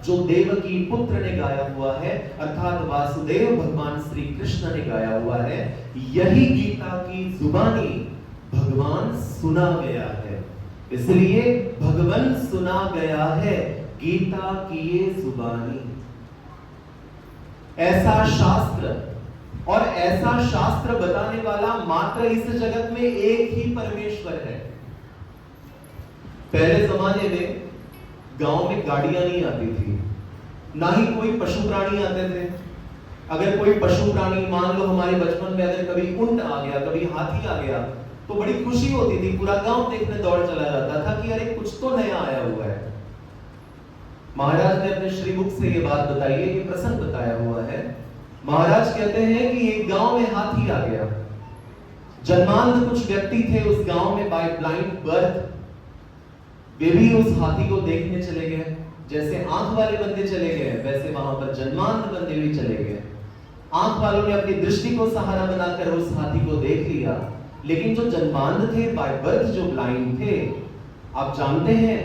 जो देवकी पुत्र ने गाया हुआ है, अर्थात वासुदेव भगवान श्री कृष्ण ने गाया हुआ है, यही गीता की जुबानी भगवान सुना गया है। इसलिए भगवान सुना गया है, गीता की ये जुबानी। ऐसा शास्त्र और ऐसा शास्त्र बताने वाला मात्र इस जगत में एक ही परमेश्वर है। पहले जमाने में गांव में गाड़ियां नहीं आती थी, ना ही कोई पशु प्राणी आते थे। अगर कोई पशु प्राणी, मान लो हमारे बचपन में अगर कभी ऊंट आ गया, कभी हाथी आ गया, तो बड़ी खुशी होती थी, पूरा गांव देखने दौड़ चला जाता था कि अरे कुछ तो नया आया हुआ है। महाराज ने अपने श्रीमुख से ये बात बताई है, ये प्रसंग बताया हुआ है। महाराज कहते हैं कि एक गांव में हाथी आ गया। जन्मांध कुछ व्यक्ति थे उस गांव में, बाय ब्लाइंड बर्थ। वे भी उस हाथी को देखने चले गए। जैसे आंख वाले बंदे चले गए, वैसे वहां पर जन्मांध बंदे भी चले गए। आंख वालों ने अपनी दृष्टि को सहारा बनाकर उस हाथी को देख लिया, लेकिन जो जन्मांध थे, बाय बर्थ जो ब्लाइंड थे, आप जानते हैं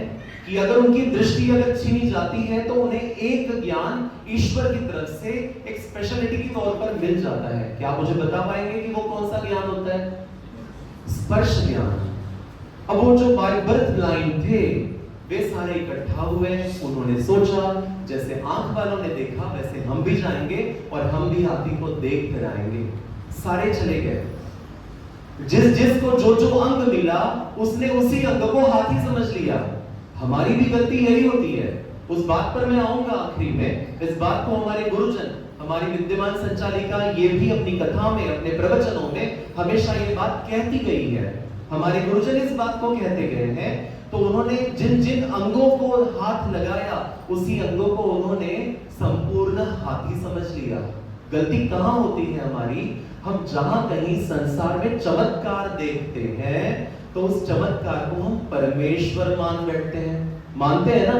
कि अगर उनकी दृष्टि अगर छीनी जाती है तो उन्हें एक ज्ञान ईश्वर की तरफ से एक स्पेशलिटी के तौर पर मिल जाता है। क्या मुझे बता पाएंगे कि वो कौन सा ज्ञान होता है? स्पर्श ज्ञान। अब वो जो बाय बर्थ ब्लाइंड थे, वे सारे इकट्ठा हुए। उन्होंने सोचा जैसे आंख वालों ने देखा वैसे हम भी जाएंगे और हम भी हाथी को देख कर आएंगे। सारे चले गए। जिसको जो अंग मिला उसने उसी अंग को हाथी समझ लिया। हमारी भी गलती यही होती है। उस बात पर मैं आऊंगा आखिरी में। इस बात को हमारे गुरुजन, हमारी विद्यमान संचालिका, ये भी अपनी कथा में, अपने प्रवचनों में हमेशा ये बात कहती गई है। हमारे गुरुजन इस बात को कहते गए हैं। तो उन्होंने जिन जिन अंगों को हाथ लगाया, उसी अंगों को उन्होंने संपूर्ण हाथी समझ लिया। गलती कहां होती है हमारी? हम जहां कहीं संसार में चमत्कार देखते हैं तो उस चमत्कार को हम परमेश्वर मान बैठते हैं। मानते हैं ना?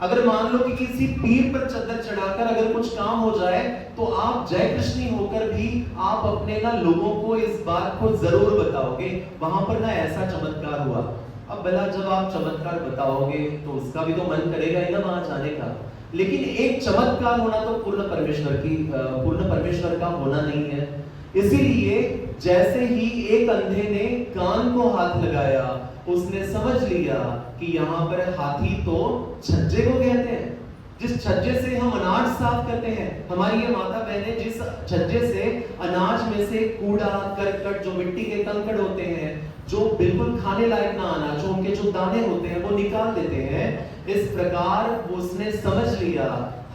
अगर मान लो कि किसी पीर पर चद्दर चढ़ाकर अगर कुछ काम हो जाए तो आप जय कृष्णी होकर भी आप अपने ना लोगों को इस बात को जरूर बताओगे, वहां पर ना ऐसा चमत्कार हुआ। अब भला जब आप चमत्कार बताओगे तो उसका भी तो मन करेगा ही ना वहां जाने का। लेकिन एक चमत्कार होना तो पूर्ण परमेश्वर का होना नहीं है। इसीलिए जैसे ही एक अंधे ने कान को हाथ लगाया, उसने समझ लिया कि यहाँ पर हाथी तो छज्जे को कहते हैं। जिस छज्जे से हम अनाज साफ करते हैं, हमारी ये माता बहनें जिस छज्जे से अनाज में से कूड़ा करकट, जो मिट्टी के कंकड़ होते हैं, जो बिल्कुल खाने लायक ना अनाजों के जो दाने होते हैं, वो निकाल देते हैं। इस प्रकार उसने समझ लिया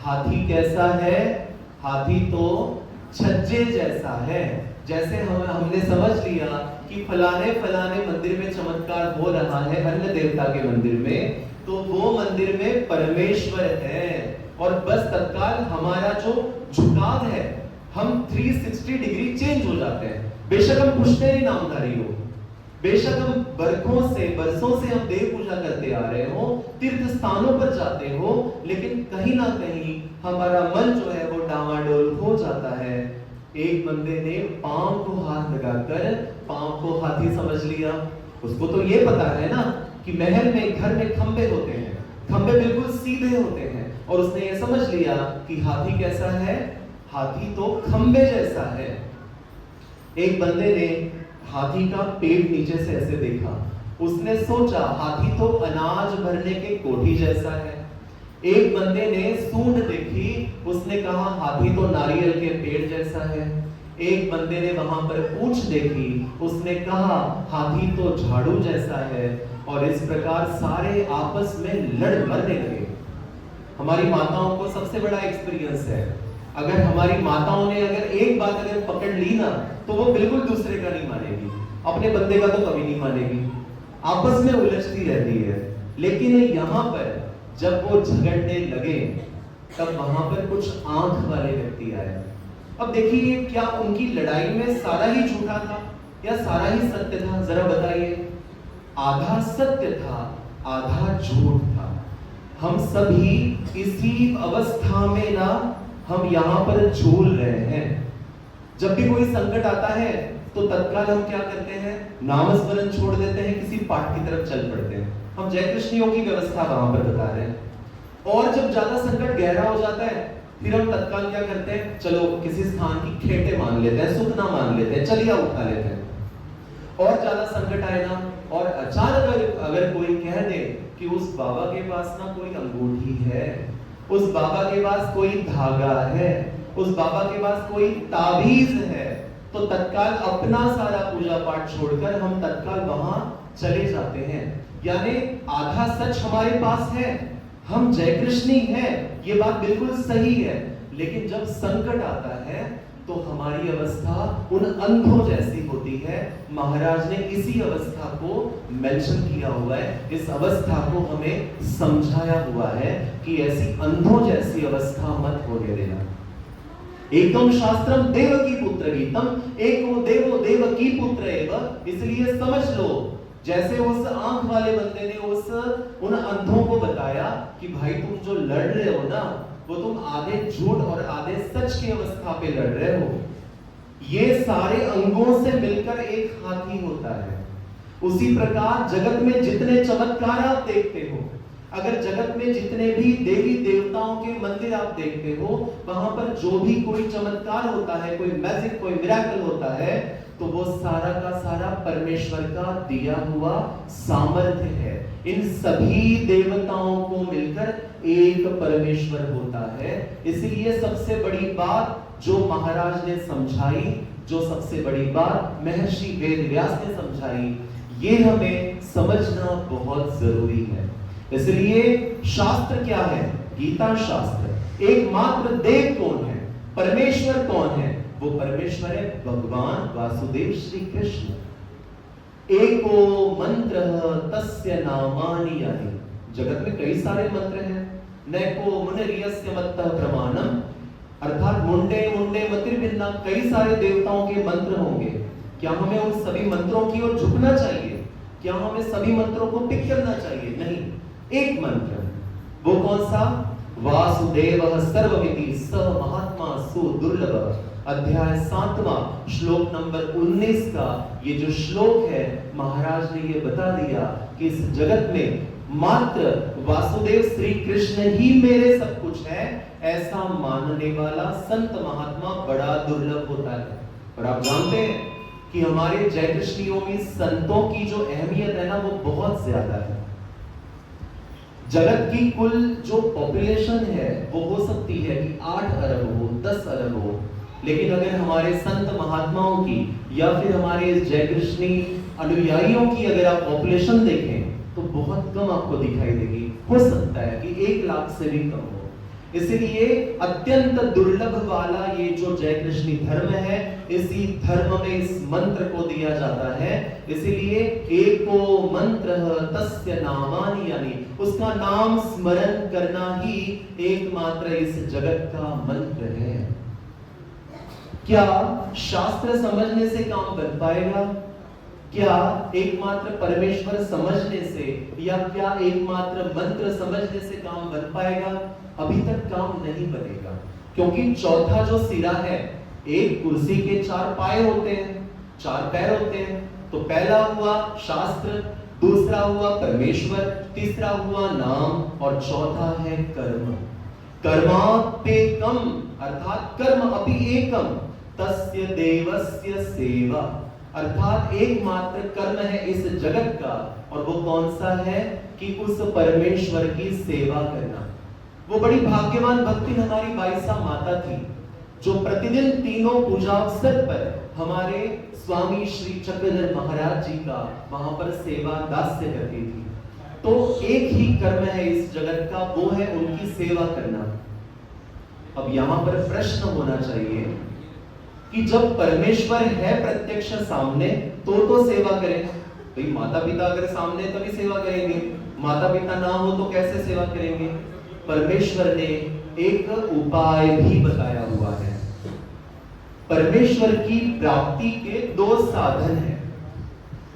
हाथी कैसा है? हाथी तो छज्जे जैसा है। जैसे हमने समझ लिया कि फलाने फलाने मंदिर में चमत्कार हो रहा है, अन्य देवता के मंदिर में, तो वो मंदिर में परमेश्वर है। और बस तत्काल हमारा जो झुकाव है, हम 360 डिग्री चेंज हो जाते हैं। बेशक हम पुष्करी नामधारी हो, बेशक हम बरसों से हम देव पूजा करते आ रहे हो, तीर्थ स्थानों पर जाते हो, लेकिन कहीं ना कहीं हमारा मन जो है वो डामाडोल हो जाता है। एक बंदे ने पांव को हाथ लगाकर पांव को हाथी समझ लिया। उसको तो ये पता है ना कि महल में, घर में खंबे होते हैं, खंबे बिल्कुल सीधे होते हैं, और उसने ये समझ लिया कि हाथी कैसा है? हाथी तो खंबे जैसा है। एक बंदे ने हाथी का पेट नीचे से ऐसे देखा। उसने सोचा हाथी तो अनाज भरने के कोठी जैसा है। एक बंदे ने सूंड देखी, उसने कहा हाथी तो नारियल के पेड़ जैसा है। एक बंदे ने वहां पर पूंछ देखी, उसने कहा हाथी तो झाड़ू जैसा है। और इस प्रकार सारे आपस में लड़ मरने लगे। हमारी माताओं को सबसे बड़ा एक्सपीरियंस है। अगर हमारी माताओं ने अगर एक बात अगर पकड़ ली ना, तो वो बिल्कुल दूसरे का नहीं मानेगी, अपने बंदे का तो कभी नहीं मानेगी, आपस में उलझती रहती है। लेकिन यहाँ पर जब वो झगड़ने लगे, तब वहां पर कुछ आंख वाले व्यक्ति आए। अब देखिए, क्या उनकी लड़ाई में सारा ही झूठा था या सारा ही सत्य था? जरा बताइए। आधा सत्य था, आधा झूठ था। हम सभी इसी अवस्था में ना, हम यहाँ पर झूल रहे हैं। जब भी कोई संकट आता है तो तत्काल हम क्या करते हैं? नामस्मरण छोड़ देते हैं, किसी पाठ की तरफ चल पड़ते हैं। हम जय कृष्णियों की व्यवस्था वहां पर बता रहे हैं। और जब ज्यादा संकट गहरा हो जाता है, फिर हम तत्काल क्या करते हैं, चलो किसी स्थान की खेटे मान लेते हैं, सुखना मान लेते हैं, चलिया उठा लेते हैं। और ज्यादा संकट आए ना, और अचानक अगर कोई कह दे कि उस बाबा के पास ना कोई अंगूठी है, उस बाबा के पास कोई धागा है, उस बाबा के पास कोई ताबीज है, तो तत्काल अपना सारा पूजा पाठ छोड़कर हम तत्काल वहां चले जाते हैं। यानी आधा सच हमारे पास है, हम जय कृष्णी हैं, ये बात बिल्कुल सही है, लेकिन जब संकट आता है तो हमारी अवस्था उन अंधों जैसी होती है। महाराज ने इसी अवस्था को मेंशन किया हुआ है, इस अवस्था को हमें समझाया हुआ है कि ऐसी अंधों जैसी अवस्था मत होने देना। एकम शास्त्रम देवकी पुत्र गीतम, एको देवो देवकी पुत्र एव। इसलिए समझ लो, जैसे उस आंख वाले बंदे ने उन अंधों को बताया कि भाई तुम जो लड़ रहे हो ना, वो तुम आधे झूठ और आधे सच की अवस्था पे लड़ रहे हो। ये सारे अंगों से मिलकर एक हाथी होता है। उसी प्रकार जगत में जितने चमत्कार आप देखते हो, अगर जगत में जितने भी देवी देवताओं के मंदिर आप देखते हो, वहां पर जो भी कोई चमत्कार होता है, कोई मैजिक, कोई मिरेकल होता है, तो वो सारा का सारा परमेश्वर का दिया हुआ सामर्थ्य है। इन सभी देवताओं को मिलकर एक परमेश्वर होता है। इसलिए सबसे बड़ी बात जो महाराज ने समझाई, जो सबसे बड़ी बात महर्षि वेदव्यास ने समझाई, ये हमें समझना बहुत जरूरी है। इसलिए शास्त्र क्या है? गीता शास्त्र। एकमात्र देव कौन है? परमेश्वर कौन है? वो परमेश्वर है भगवान वासुदेव श्री कृष्ण। एको मंत्र तस्य नामानि यानि। जगत में कई सारे मंत्र हैं। नैको मुनिर्यस्य मत्तः प्रमाणम, अर्थात मुंडे मुंडे मतिर्भिन्ना, कई सारे देवताओं के मंत्र होंगे। क्या हमें उन सभी मंत्रों की ओर झुकना चाहिए? क्या हमें सभी मंत्रों को पिक करना चाहिए? नहीं, एक मंत्र, वो कौन सा? वासुदेवः सर्वमिति सः महात्मा सुदुर्लभः। अध्याय 7वां श्लोक नंबर 19 का ये जो श्लोक है, महाराज ने ये बता दिया कि इस जगत में मात्र वासुदेव श्री कृष्ण ही मेरे सब कुछ है, ऐसा मानने वाला संत महात्मा बड़ा दुर्लभ होता है। और आप जानते हैं कि हमारे जय कृष्णियों में संतों की जो अहमियत है ना, वो बहुत ज्यादा है। जगत की कुल जो पॉपुलेशन है वो हो सकती है कि 8 अरब हो, 10 अरब हो, लेकिन अगर हमारे संत महात्माओं की या फिर हमारे जय कृष्णी अनुयायियों की अगर आप पॉपुलेशन देखें तो बहुत कम आपको दिखाई देगी। हो सकता है कि 1 लाख से भी कम हो। इसलिए अत्यंत दुर्लभ वाला ये जो जय कृष्णी धर्म है, इसी धर्म में इस मंत्र को दिया जाता है। इसलिए एको मंत्र तस्य नामानि यानि, उसका नाम स्मरण करना ही एकमात्र इस जगत का मंत्र है। क्या शास्त्र समझने से काम बन पाएगा? क्या एकमात्र परमेश्वर समझने से या क्या एकमात्र मंत्र समझने से काम बन पाएगा? अभी तक काम नहीं बनेगा, क्योंकि चौथा जो सिरा है, एक कुर्सी के 4 पाए होते हैं, 4 पैर होते हैं। तो पहला हुआ शास्त्र, दूसरा हुआ परमेश्वर, तीसरा हुआ नाम और चौथा है कर्म। कर्माप्येकम अर्थात कर्म अपि एकम तस्य देवस्य सेवा, अर्थात एकमात्र कर्म है इस जगत का, और वो कौन सा है? कि उस परमेश्वर की सेवा करना। वो बड़ी भाग्यवान भक्तिन हमारी बाईसा माता थी, जो प्रतिदिन तीनों पूजा अवसर पर हमारे स्वामी श्री चक्रधर महाराज जी का वहां पर सेवा दास्य करती थी। तो एक ही कर्म है इस जगत का, वो है उनकी सेवा करना। अब यहां पर प्रश्न होना चाहिए कि जब परमेश्वर है प्रत्यक्ष सामने तो सेवा करें। भाई माता पिता अगर सामने तभी सेवा करेंगे, माता पिता ना हो तो कैसे सेवा करेंगे? परमेश्वर ने एक उपाय भी बताया हुआ है। परमेश्वर की प्राप्ति के 2 साधन हैं।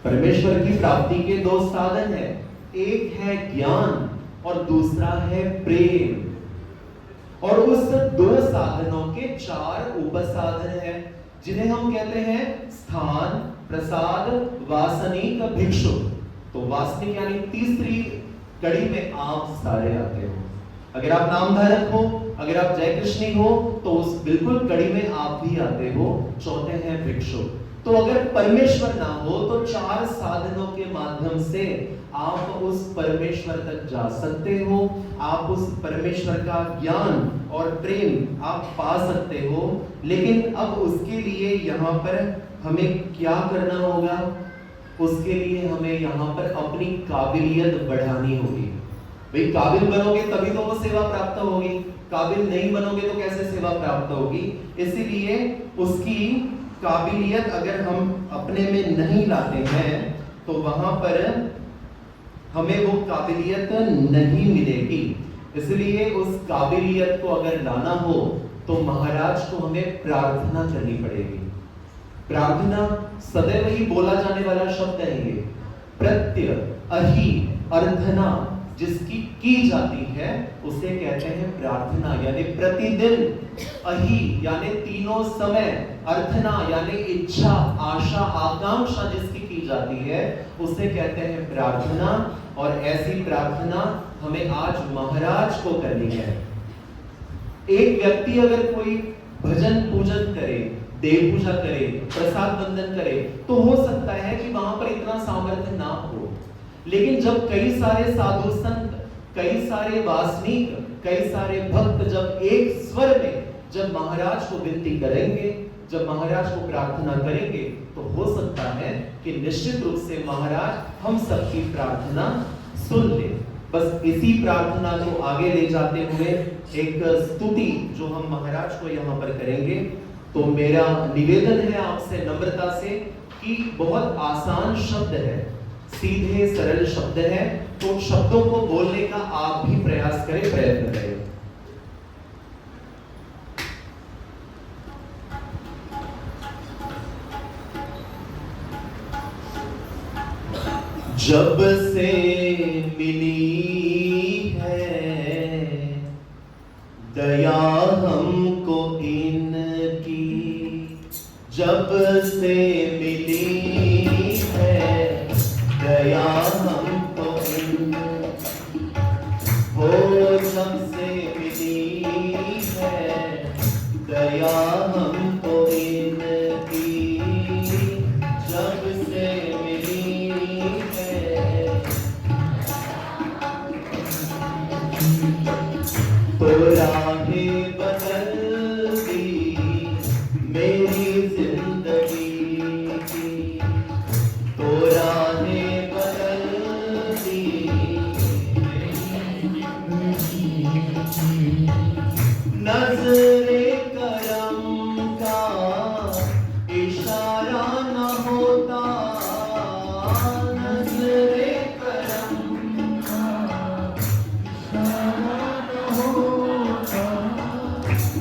परमेश्वर की प्राप्ति के 2 साधन हैं, एक है ज्ञान और दूसरा है प्रेम। और उस 2 साधनों के 4 उपसाधन हैं, जिन्हें हम कहते हैं स्थान, प्रसाद, वासनिक, भिक्षु। तो वासनिक यानी तीसरी कड़ी में आप सारे आते हो। अगर आप नामधारक हो, अगर आप जय कृष्णी हो, तो उस बिल्कुल कड़ी में आप भी आते हो, चौथे हैं भिक्षु। तो अगर परमेश्वर ना हो तो 4 साधनों के माध्यम से आप उस परमेश्वर तक जा सकते हो, आप उस परमेश्वर का ज्ञान और प्रेम आप पा सकते हो। लेकिन अब उसके लिए यहाँ पर हमें क्या करना होगा? उसके लिए हमें यहाँ पर अपनी काबिलियत बढ़ानी होगी। भाई काबिल बनोगे तभी तो वो सेवा प्राप्त होगी, काबिल नहीं बनोगे तो कैसे सेवा प्राप्त होगी? इसीलिए उसकी काबिलियत अगर हम अपने में नहीं लाते हैं तो वहां पर हमें वो काबिलियत नहीं मिलेगी। इसलिए उस काबिलियत को अगर लाना हो तो महाराज को हमें प्रार्थना करनी पड़ेगी। प्रार्थना सदैव ही बोला जाने वाला शब्द है ये। प्रत्यय अहि अर्धना जिसकी की जाती है उसे कहते हैं प्रार्थना, यानी प्रतिदिन। अहि यानी तीनों समय, अर्थना यानी इच्छा, आशा, आकांक्षा जिसकी की जाती है उसे कहते हैं प्रार्थना। और ऐसी प्रार्थना हमें आज महाराज को करनी है। एक व्यक्ति अगर कोई भजन पूजन करे, देव पूजा करे, प्रसाद वंदन करे, तो हो सकता है कि वहां पर इतना सामर्थ्य ना हो। लेकिन जब कई सारे साधु संत, कई सारे वासनिक, कई सारे भक्त जब एक स्वर में जब महाराज को विनती करेंगे, जब महाराज को प्रार्थना करेंगे, तो हो सकता है कि निश्चित रूप से महाराज हम सबकी प्रार्थना सुन ले। बस इसी प्रार्थना को आगे ले जाते हुए एक स्तुति जो हम महाराज को यहाँ पर करेंगे, तो मेरा निवेदन है आपसे नम्रता से कि बहुत आसान शब्द है, सीधे सरल शब्द है, तो शब्दों को बोलने का आप भी प्रयास करें, प्रयत्न करें। जब से मिली है दया हमको इनकी, जब से मिली है दया हमको इनकी, हो जब से मिली है दया हमको इनकी, जब से तो राहें बदल दी मेरी जिंदगी की, तो राहें बदल दी नज़रे करम का इशारा न होता, नज़रे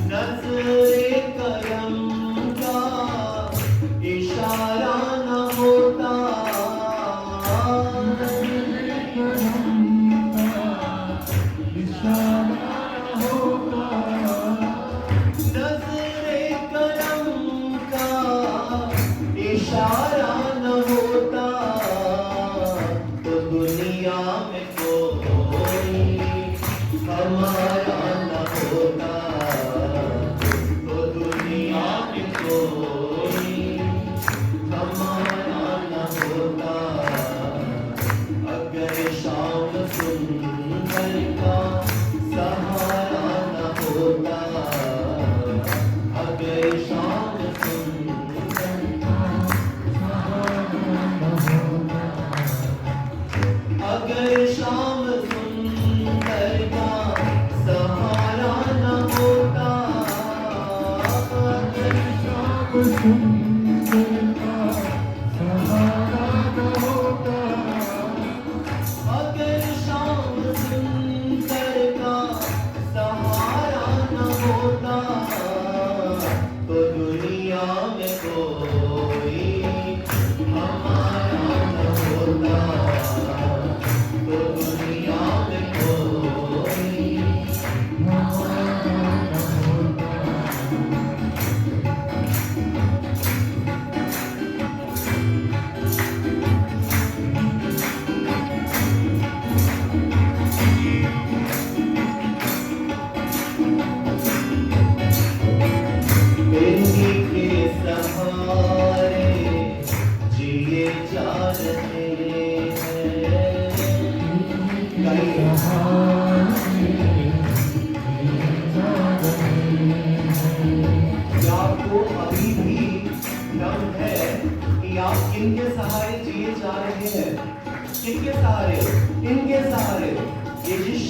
नज़रे करम का इशारा न होता, नज़रे करम का इशारा न होता,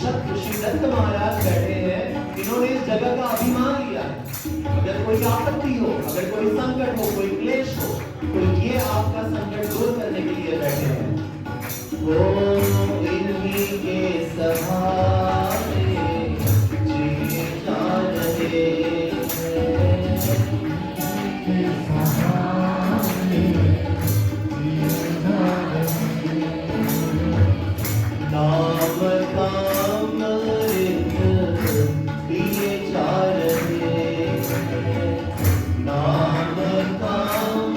शब्द श्री दत्त महाराज बैठे हैं, इन्होंने इस जगह का अभिमान लिया है। अगर कोई आपत्ति हो, अगर कोई संकट हो, कोई क्लेश हो, तो ये आपका संकट दूर करने के लिए बैठे हैं। ओ इन्हीं के सहारे जी जा रहे नाम काम दिए जा रहे, नाम काम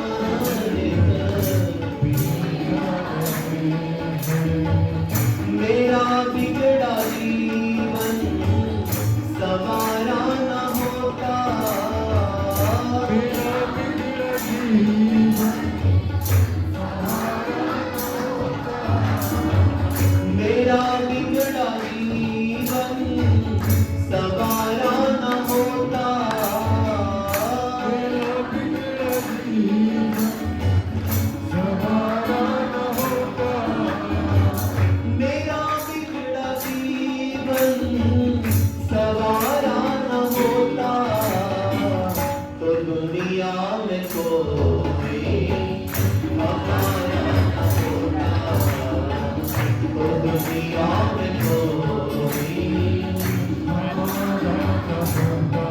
मेरा बिगड़ा जीवन सवारा न होता, मेरा बिगड़ा जीवन मेरा बिगड़ा जीवन सवारा न होता, मेरा बिगड़ा जीवन सवारा न होता, मेरा बिगड़ा जीवन सवारा न होता, तो दुनिया में कोई हमारा न होता, तो दुनिया में कोई हमारा न होता।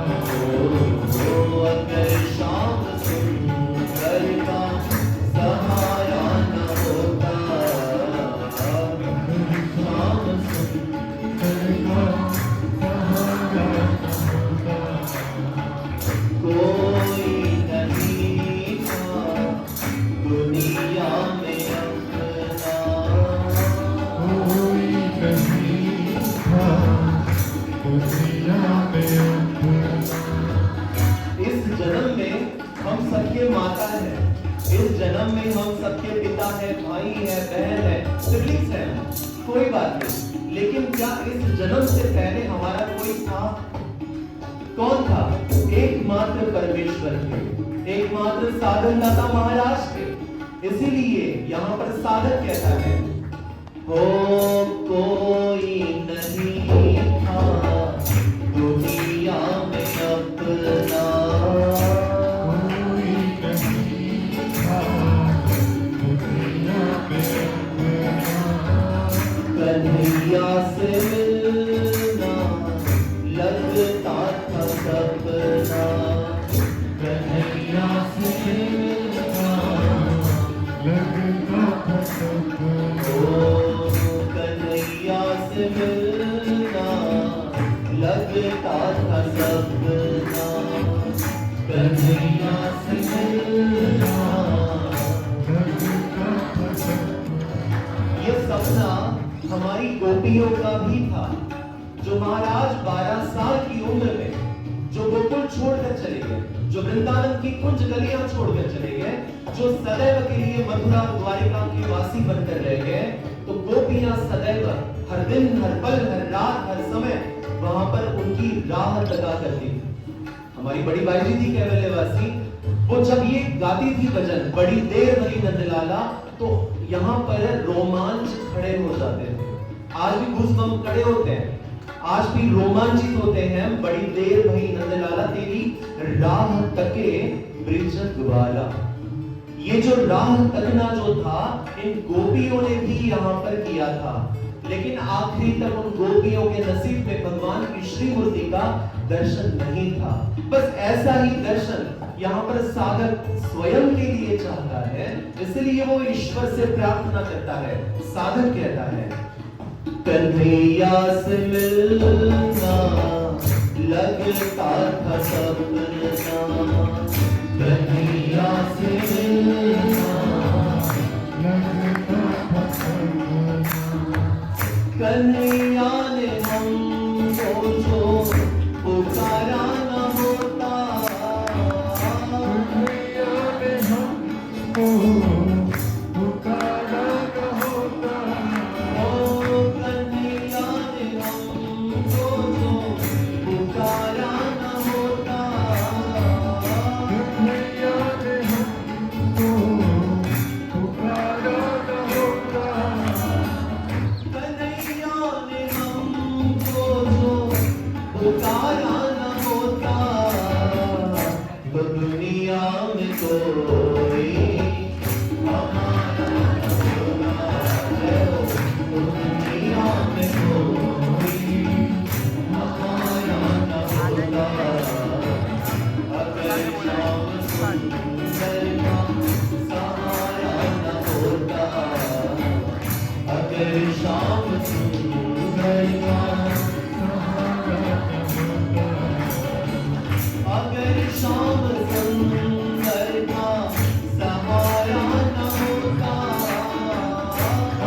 ओ अगर शाम सुंदर का सहारा न होता, शाम सुंदर का सहारा न होता, कोई नहीं था दुनिया में अपना, कोई नहीं था दुनिया में अपना। इस जन्म में हम सबके माता है, इस जन्म में हम सबके पिता है, भाई है, बहन है, सिबलिंग्स है, कोई बात नहीं। लेकिन क्या इस जन्म से पहले हमारा कोई था? कौन था? एकमात्र परमेश्वर थे, एकमात्र साधनदाता महाराज थे। इसीलिए यहाँ पर साधक कहता है, हो कोई नहीं था दुनिया में अपना, कोई नहीं था दुनिया में अपना, कन्हैया से मिलना लगता था सपना, कन्हैया से मिलना लगता था सपना, कन्हैया से मिलना लगता था सपना, कन्हैया से मिलना लगता था सपना। ये सपना हमारी गोपियों का भी था, जो महाराज 12 साल की उम्र में जो गोकुल छोड़कर चले गए, जो वृंदावन की कुंज गलियां छोड़कर चले गए, जो सदैव के लिए मथुरा द्वारिका के वासी बनकर रह गए, तो गोपियां सदैव हर दिन, हर पल, हर रात, हर समय वहां पर उनकी राह लगा करती थी। हमारी बड़ी बाई जी थी कैवल्य वासी, वो जब ये गाती थी भजन बड़ी देर भरी नंदलाला, तो यहाँ पर रोमांच खड़े हो जाते थे। आज भी गूज़बम्प खड़े होते हैं, आज भी रोमांचित होते हैं। बड़ी देर भई नंदलाला तेरी राह तके ब्रिज ग्वाला। ये जो राह तकना जो था, इन गोपियों ने भी यहाँ पर किया था, लेकिन आखिरी तक उन गोपियों के नसीब में भगवान की श्रीमूर्ति का दर्शन नहीं था। बस ऐसा ही दर्शन यहाँ पर साधक स्वयं के लिए चाहता है, इसलिए वो ईश्वर से प्रार्थना करता है। साधक कहता है, कन्हैया से मिलना लगता था सपना, कन्हैया से मिलना लगता था सपना, कन्हैया ने हमको जो पुकारा न होता, कन्हैया ने हमको पुकारा न होता, ओ कन्हैया ने हमको जो पुकारा न होता, कन्हैया ने हमको पुकारा न होता तो दुनिया में कोई हमारा होना है, तो दुनिया में कोई हमारा न होता। अगर शाम सुंदर का सहारा न होता, अगर शाम सुंदर का अगर शाम सुंदर का सहारा न होता,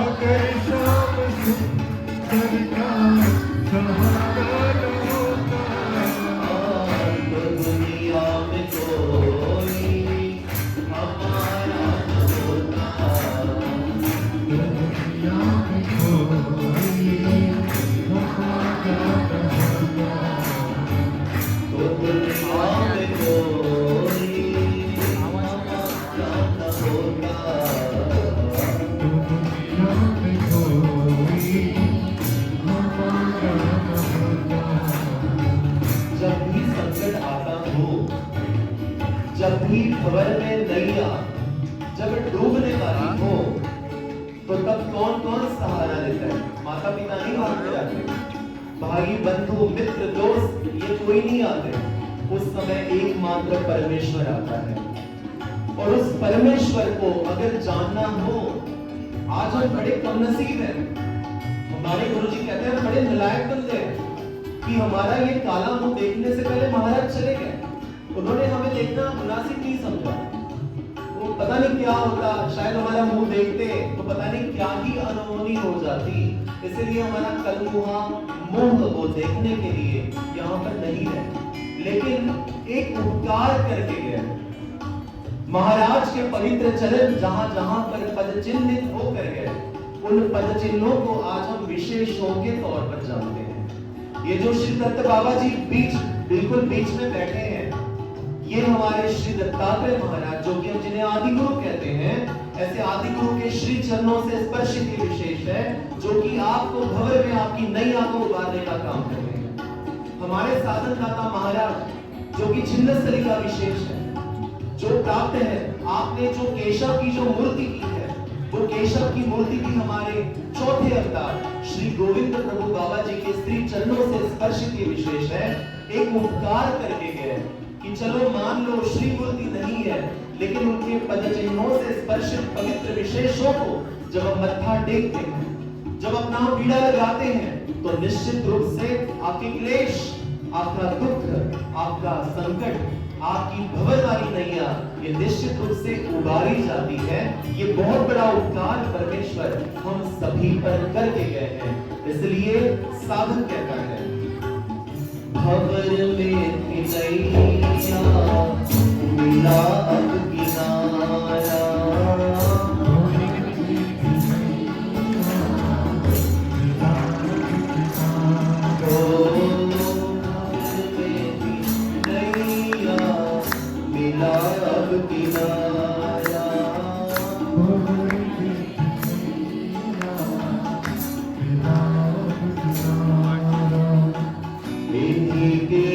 अगर शाम सुंदर का सहारा न होता, तो दुनिया में कोई हमारा न होता, दुनिया में कोई हमारा न होता, तो दुनिया में कोई हमारा न होता। दुनिया में कोई हमारा न होता। जब भी संकट आता हो, जब भी भंवर में नैया जब डूबने वाली हो, तो तब कौन कौन सहारा देता है? माता पिता नहीं भागते जाते, भाई बंधु मित्र दोस्त ये कोई नहीं आते। उस समय एकमात्र परमेश्वर आता है, और उस परमेश्वर को अगर जानना हो, आज हम बड़े कम नसीब हैं। हमारे गुरुजी कहते हैं बड़े नालायक बंदे हैं कि हमारा ये काला मुंह देखने से पहले महाराज चले गए। उन्होंने हमें देखना मुनासिब नहीं समझा। वो पता नहीं क्या होता, शायद हमारा मुंह देखते तो पता नहीं क्या ही अनहोनी हो जाती। इसलिए हमारा कलमुहा मुंह वो देखने के लिए यहाँ पर नहीं है, लेकिन एक उपकार करके गए। महाराज के पवित्र चरण जहां जहां पर पद चिन्हित होकर गए, उन पद चिन्हों को आज हम विशेषों के तौर पर जानते हैं। ये जो श्री दत्त बाबा जी बिल्कुल बीच में बैठे हैं, ये हमारे श्री दत्तात्रेय महाराज, जो कि हम जिन्हें आदि गुरु कहते हैं, ऐसे आदि गुरु के श्री चरणों से स्पर्शित ये विशेष है, जो कि आपको भंवर में आपकी नई आंखों उबारने का काम कर रहे हैं। हमारे साधन दाता महाराज, जो कि छिन्नस्तरी का विशेष है, जो प्राप्त है, आपने जो केशव की जो मूर्ति की है, वो केशव की मूर्ति भी हमारे चौथे अवतार श्री गोविंद प्रभु बाबा जी के श्री चरणों से स्पर्शित ये विशेष है। एक उपकार करके गए कि चलो मान लो श्री मूर्ति नहीं है, लेकिन उनके पद चिन्हों से स्पर्शित पवित्र विशेषों को जब हम मत्था टेकते हैं, जब अपना पीड़ा लगाते हैं, तो निश्चित रूप से आपके क्लेश, आपका दुख, आपका संकट, आपकी भंवर वाली नैया ये निश्चित रूप से उबारी जाती है। ये बहुत बड़ा उपकार परमेश्वर हम सभी पर करके गए हैं। इसलिए साधक कहता है, भंवर में थी नैया मिला अब किनारा, अब किनारा, इन्हीं के